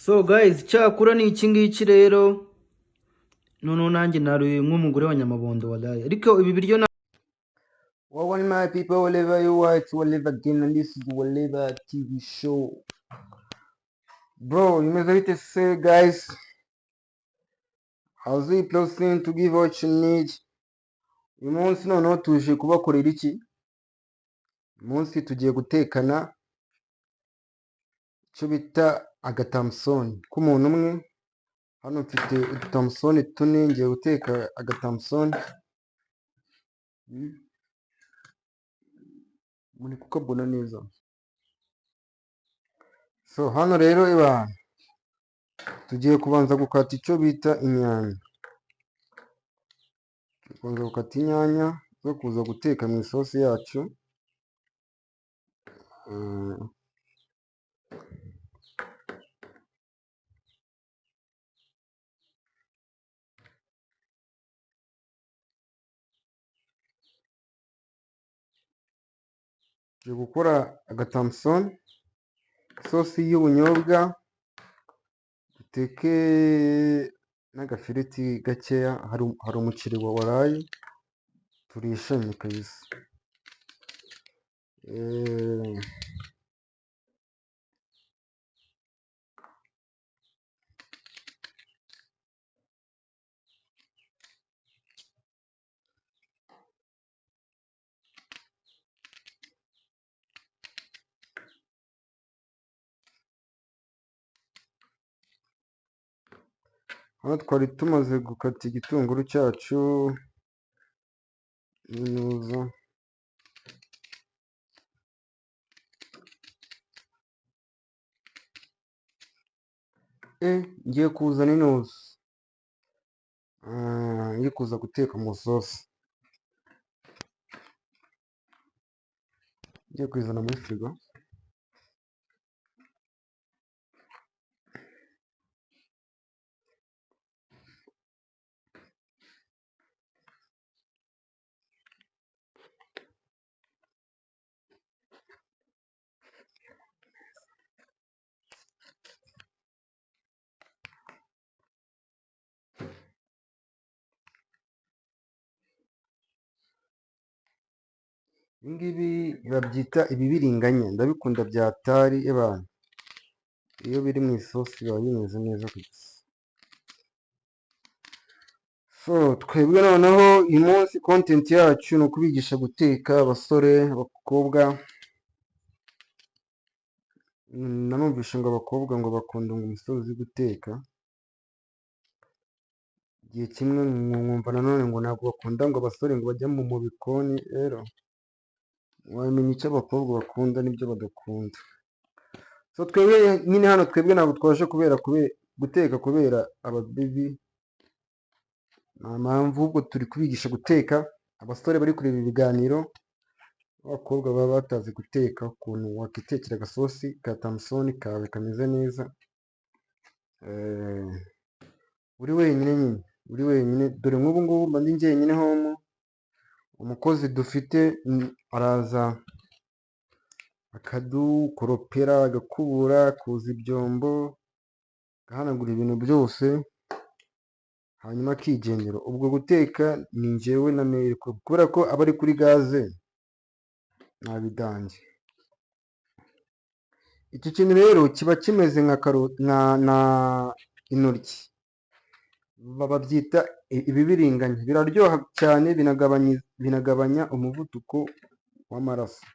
So guys, cyakura ni iki ngiki rero, noneho nanjye naruye nk'umugore wa Nyamabondo walayi, ariko ibi biryo Well, one my people, wherever you are, it's Whatever again, and this is Whatever TV show. Bro, you must have to say, guys, how's it closing to give what you need? Uyu munsi noneho tuje kubakorera iki? Uyu munsi tugiye gutekana icyo bita agatamusoni k'umuntu umwe. Hano mfite udutamusoni tune, ngiye guteka agatamusoni. Muri kukabona neza. So hano rero tugiye kubanza gukata icyo bita inyanya. Kubanza gukata inyanya zo kuza guteka mu isosi yacu. Tugiye gukora agatamusoni, isosi y'ubunyobwa, duteke n'agafiriti gakeya, hari umuceri wa warayi turishanye kabisa. Hano twari tumaze gukata igitunguru cyacu n'inuza. Ngiye kuzana inuza, ngiye kuza guteka mu sosi, ngiye kuyizana muri firigo. Ibi ngibi babyita ibibiringanya, ndabikunda bya tari ebana. Iyo biri mu isosi biba bimeze neza kabisa. So twebwe noneho uyu munsi content yacu ni ukubigisha guteka, abasore, abakobwa. Nanumvishe ngo abakobwa ngo bakunda ngo umusore uzi guteka. Igihe kimwe nkumva nanone ngo ntabwo bakunda ngo abasore ngo bajya mu bikoni. Rero wamenya icyo abakobwa bakunda n'ibyo badakunda. So twebwe nyine hano twebwe ntabwo twaje guteka kubera ababibi. Nta mpamvu, ubwo turi kubigisha guteka. Abasore bari kureba ibiganiro, abakobwa baba batazi guteka, ukuntu wakitekera agasosi ka tamusoni kawe kameze neza. Uri wenyine nyine, uri wenyine. Dore nk'ubu ngubu mba ndi njyenyine home. Umukozi dufite araza akadukoropera, agakubura, akoza ibyombo, agahanagura ibintu byose, hanyuma akigendera. Ubwo guteka ni njyewe na Mary, kubera ko aba ari kuri gaze ntabidange. Iki kintu rero kiba kimeze nka intoryi, babyita ibibiringanya. Biraryoha cyane, binagabanya umuvuduko w'amaraso.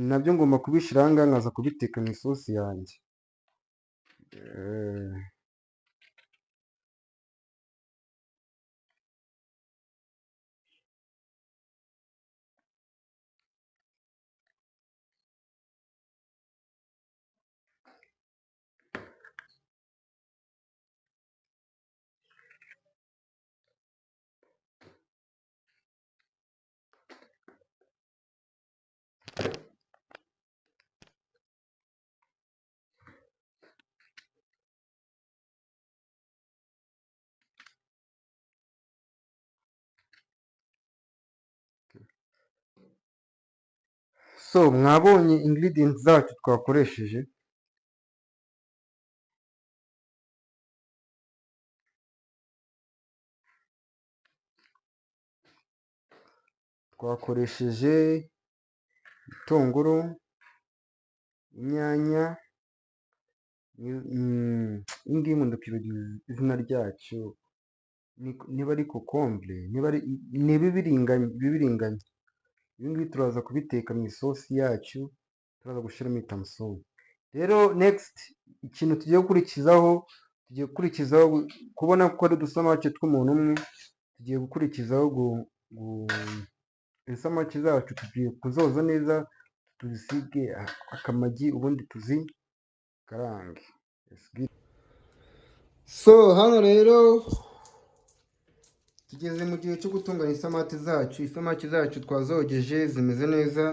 Nabyo ngomba kubishyira aha ngaha, nkaza kubiteka mu isosi yanjye. So mwabonye ingredients zacu twakoresheje. twakoresheje ibitunguru, inyanya, ngiyi ndakwibagiwe izina ryacyo, niba ari kokombure, ni ibibiringanya. Ibi ngibi turaza kubiteka mu isosi yacu, turaza gushyiramo tamusoni. Rero next ikintu tugiye gukurikizaho, kubona ko ari udusamake tw'umuntu umwe, tugiye gukurikizaho isamake zacu tugiye kuzoza neza, tuzisige akamagi, ubundi tuzikarange. So hano rero tugeze mu gihe cyo gutunganya isamake zacu. Isamake zacu twazogeje zimeze neza,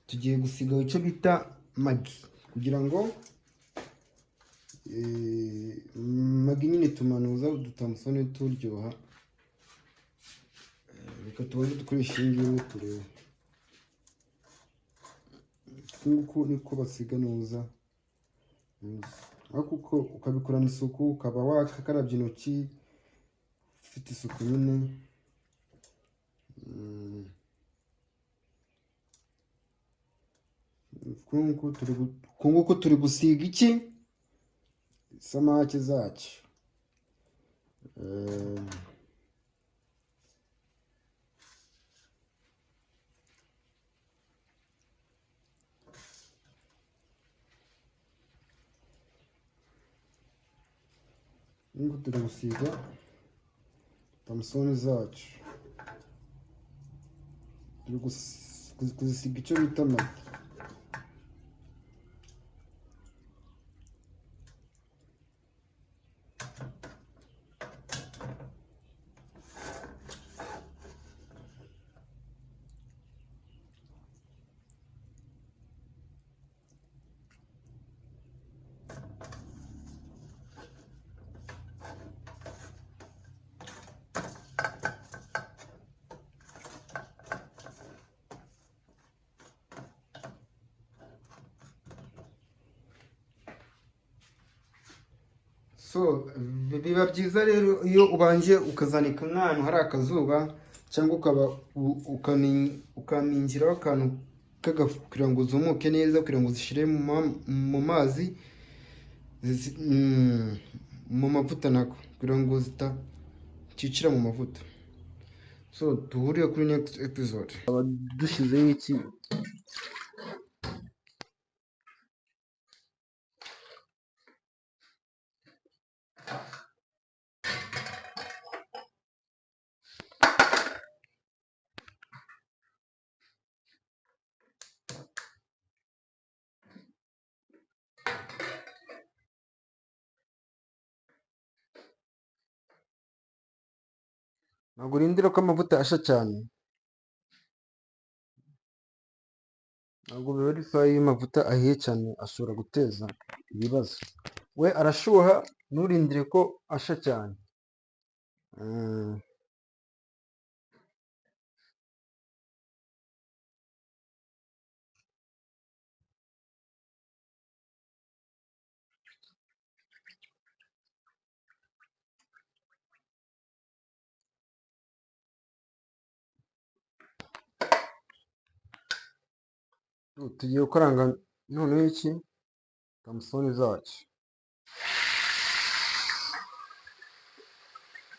tugiye gusiga icyo bita magi, kugira ngo magi nyine tumanuza udutamusoni turyoha. Reka tubanze dukoresha iyi ngiyi turebe. Nk'uko niko basiga neza, ariko uko ukabikorana isuku, ukaba wakakarabye intoki ufite isuku nyine. Nguko turi gusiga iki? Isamake zacu. Nguko turi gusiga tamusoni zacu, turi kuzisiga icyo bita magi. So biba byiza rero iyo ubanje ukazanika nk'ahantu hari akazuba, cyangwa ukamingiraho akantu kugira ngo zumuke neza, kugira ngo zishyire mu mazi, mu mavuta nako, kugira ngo zitacicira mu mavuta. So duhurire kuri next episode. Dushyizeho iki? Ntabwo urindira ko amavuta ashya cyane, ntabwo biba ari sawa. Iyo amavuta ahiye cyane ashobora guteza ibibazo. We arashuha, nturindire ko ashya cyane. Tugiye gukaranga noneho iki? Tamusoni zacu.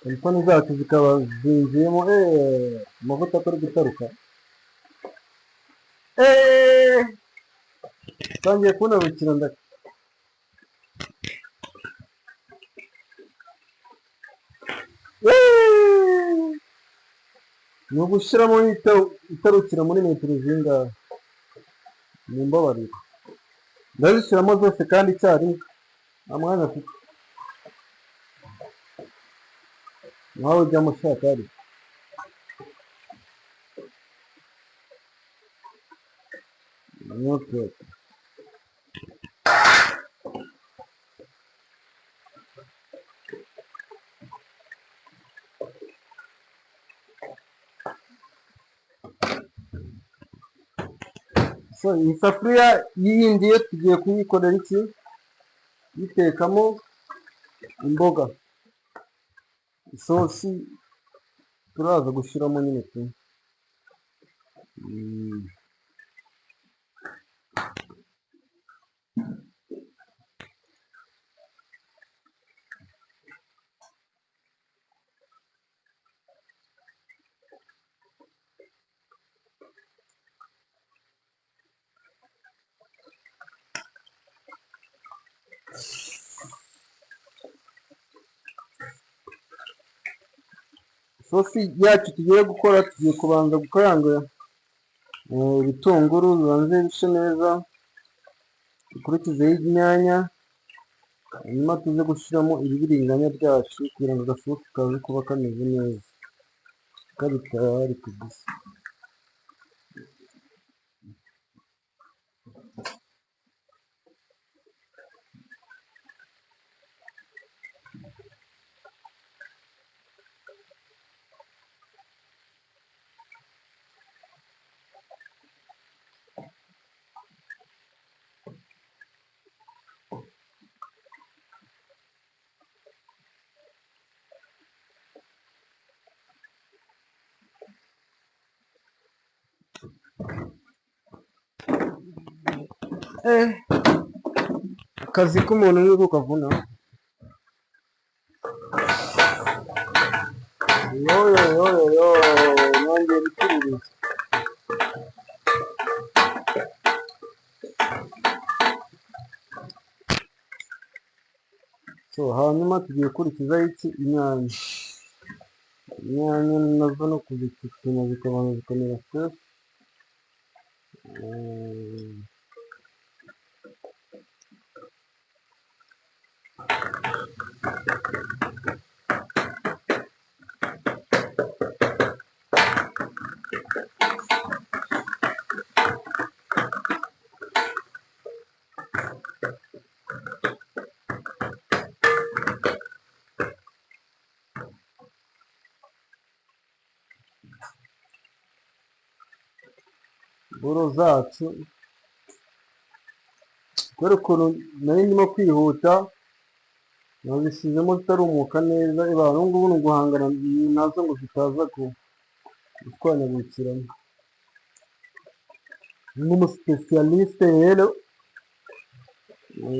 Tamusoni zacu zikaba zinjiyemo, amavuta atari gutaruka. Tangiye kunabukira ni ugushyiramo itarukira muri metero zingahe? Ni imbabarire, ndazishyiramo zose kandi icyarimwe, nta mwanya afite. Nawe ujyamo ushaka ari. So iyi safuriya yindi yo tugiye kuyikorera iki? Yitekamo imboga, isosi turaza gushyiramo nyine tu. Mm. Isosi yacu tugiye gukora, tugiye kubanza gukaranga ibitunguru bibanze bishe neza, dukurikizeho inyanya, hanyuma tuze gushyiramo ibibiringanya byacu kugira ngo agasosi kaze kuba kameze neza, kari tayari kabisa. Akazi k'umuntu niko kavuna. Yoyoyoyo, nongeye gucururiza. So hanyuma tugiye gukurikizaho iki? Inyanya. Inyanya nazo no kuzikina zikabanza zikamera fresh. Buro zacu kubera ukuntu nari ndimo kwihuta nazishyizemo zitarumuka neza, ibara ubu ngubu ni uguhangana nazo ngo zitaza gushwanyagurikiramo. Ni umusipesiyalisite rero,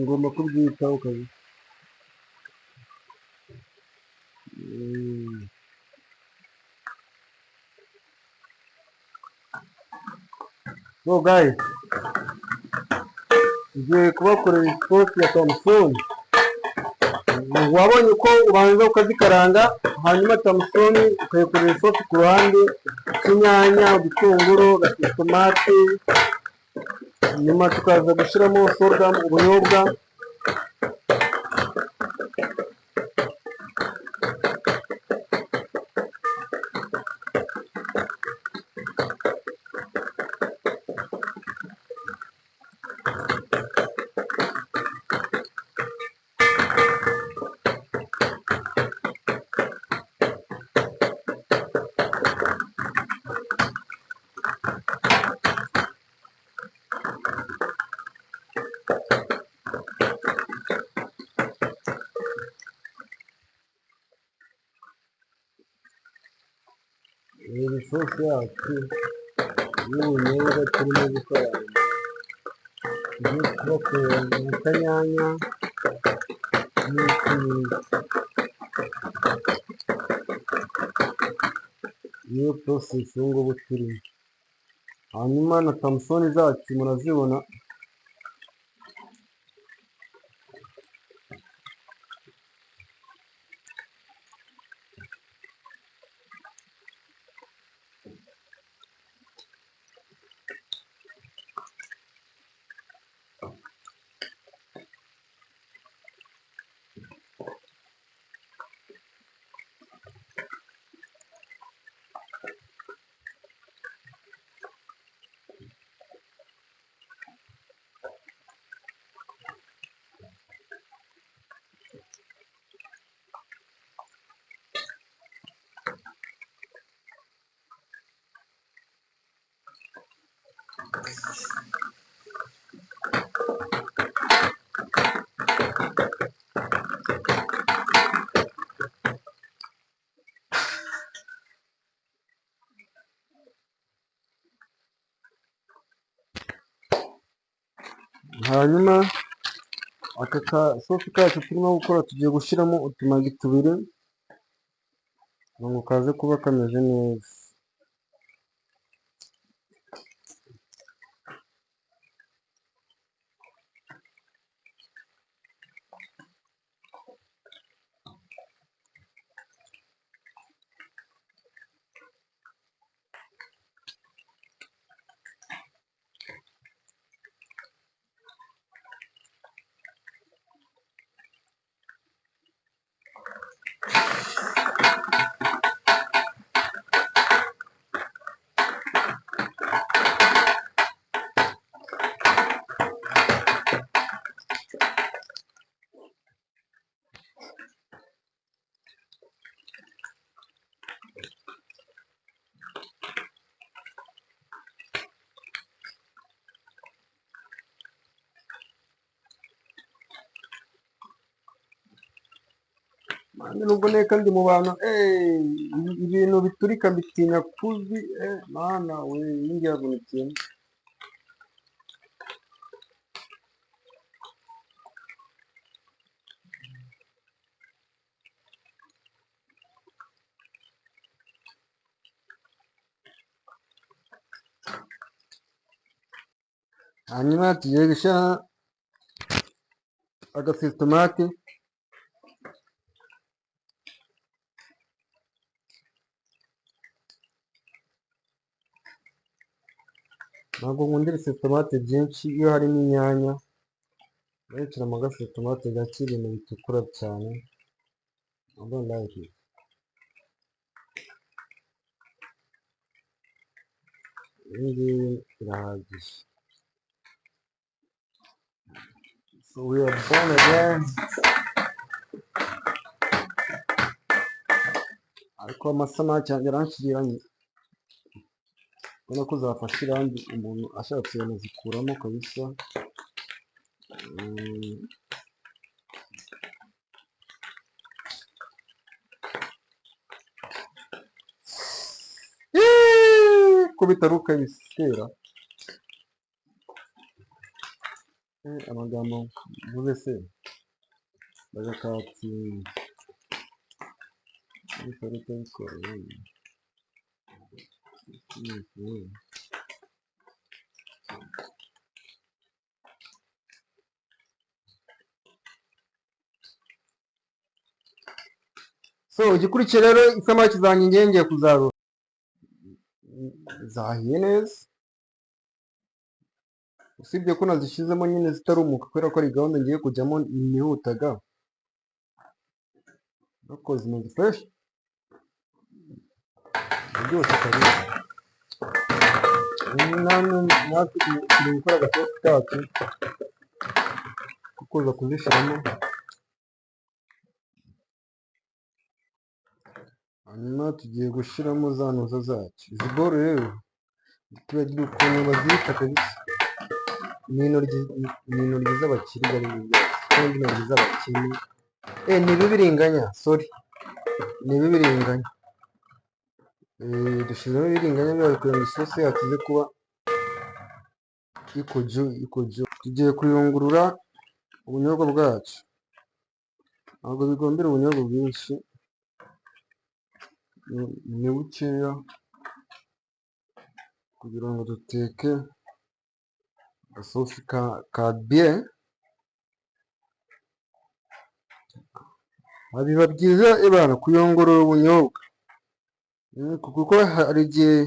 ngomba kubyitaho kabisa. So guys, ngiye kubakorera isosi ya tamusoni. Wabonye uko ubanza ukazikaranga, hanyuma tamusoni ukayikorera isosi ku ruhande, inyanya, udutunguru, tomate, nyuma tukaza gushyiramo sodamu, ubunyobwa. Iyi sosi yacu y'ubunyobwa turimo gukaranga, tugiye kubakorera mu kanyanya n'utunyanya. Niyo process ubu ngubu turimo. Hanyuma na tamusoni zacu murazibona. hanyuma aka kasosi kacu turimo gukora tugiye gushyiramo utumagi tubiri kugira ngo kaze kuba kameze neza. Nubwo nteka ndi mu bantu ibintu biturika mbitinya kubi mana we ninjye yavunikiye. Hanyuma tugiye gushyira agasositomate ntabwo nkunda ibisositomate byinshi iyo harimo inyanya, bashyiramo agasositomate gake ibintu bitukura cyane. I don't like it. Iyi ngiyi irahagije. So we are born again. Ariko amasamake yanjye aranshiriranye. Ubona ko zafashe irangi umuntu ashatse yanazikuramo kabisa. Ko bitaruka bisera. Amagambo mvuze se bagakatsi bitaruka bikora. So igikurikiye rero isamaki zanjye ngiye kuzarura zahiye neza, usibye ko nazishyizemo nyine zitarumuka kubera ko ari gahunda ngiye kujyamo nihutaga, ariko zimeze fresh byose kabisa. Natwe turi gukora agasosi kacu ko kuza kuzishyiramo, hanyuma tugiye gushyiramo za noza zacu. Izi boro rero tubagira ukuntu bazita kabisa, ni intoryi z'abakire ari byo byose cyangwa intoryi z'abakene. Ni ibibiringanya, sorry, ni ibibiringanya. Dushyizemo ibibiringanya byayo kugira ngo isosi yacu ize kuba ikojo. Tugiye kuyungurura ubunyobwa bwacu, ntabwo bigombera ubunyobwa bwinshi, ni bukeya kugira ngo duteke agasosi ka bien. Biba byiza ibana kuyungurura ubunyobwa, kuko hari igihe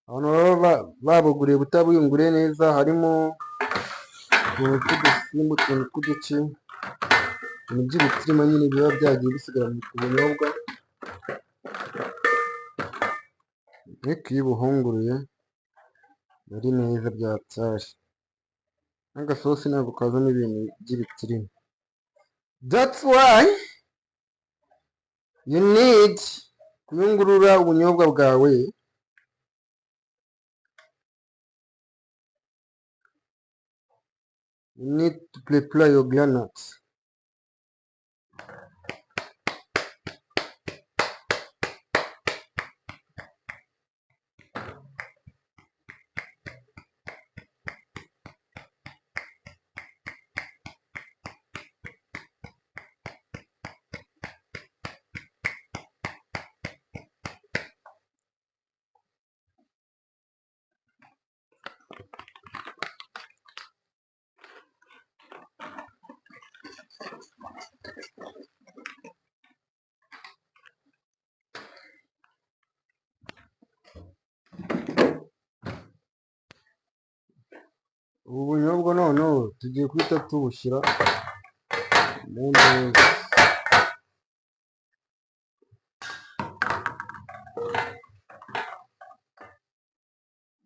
abantu baba babuguriye butabuyunguriye neza, harimo utuntu tw'udusimba, utuntu tw'uduce, ibintu by'ibitirima nyine biba byagiye bisigara mu bunyobwa. Ariko iyo ubuhunguruye ari neza byatashe, n'agasosi ntabwo kazamo ibintu by'ibitirima. That's why you need kuyungurura ubunyobwa bwawe. You need to prepare your groundnuts. tugiye guhita tuwushyira mu ndobo.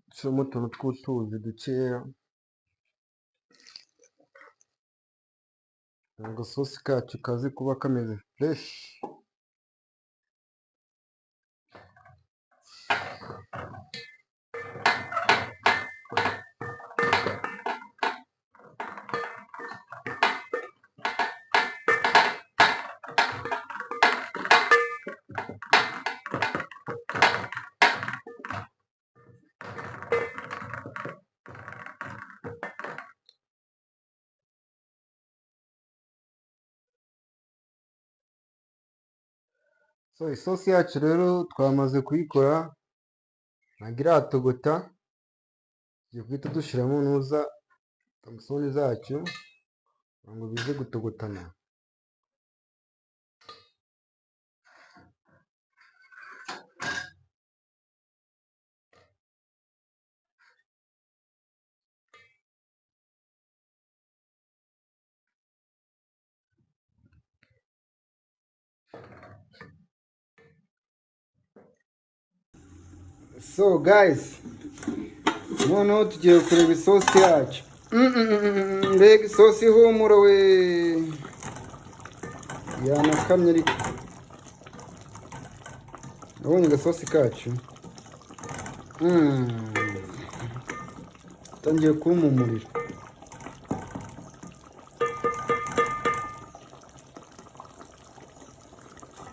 Dushyiramo utuntu tw'utuzi dukeya, agasosi kacu kazi kuba kameze fureshi. So isosi yacu rero twamaze kuyikora, ntabwo iratogota, tugiye guhita dushyiramo nuza tamusoni zacu kugira ngo bize gutogotana. So guys, noneho tugiye kureba isosi yacu. Mbega isosi ihumura we, yanakamye ariko. Nabonye agasosi kacu tangiye kumpumurira.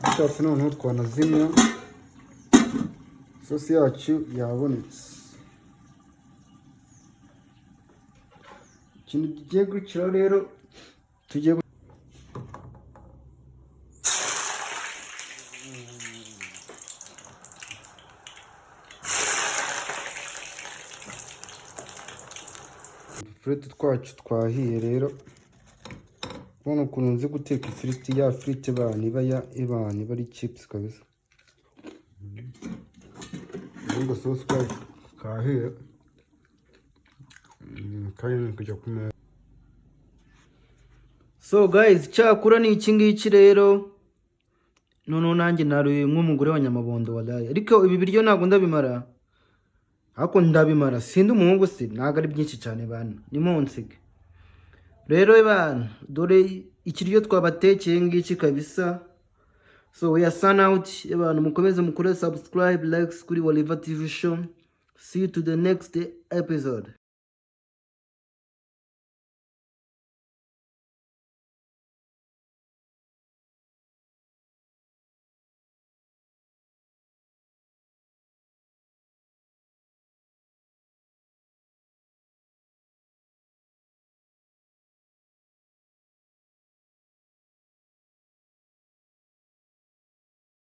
Dushatse noneho twanazimya, isosi yacu yabonetse. Ikintu tugiye gukira rero, tugiye ifiriti twacu twahiye rero. Ubona ukuntu nzi guteka ifiriti, ya firiti bana iba ari chips kabisa. Ngo sauce kacu kahiye kandi kujya kumera. So guys, cyakura ni iki ngiki rero. Noneho nanjye naruye nk'umugore wa Nyamabondo wallahi. Ariko ibi biryo ntabwo ndabimara. Ariko ndabimara, sindi umuhungu se, ntabwo ari byinshi cyane bana, ni monsige. Rero bana, dore ikiryo twabatekeye ngiki kabisa. So we are sign out. Abantu mukomeze mukore subscribe, likes kuri Waliva TV show. See you to the next episode.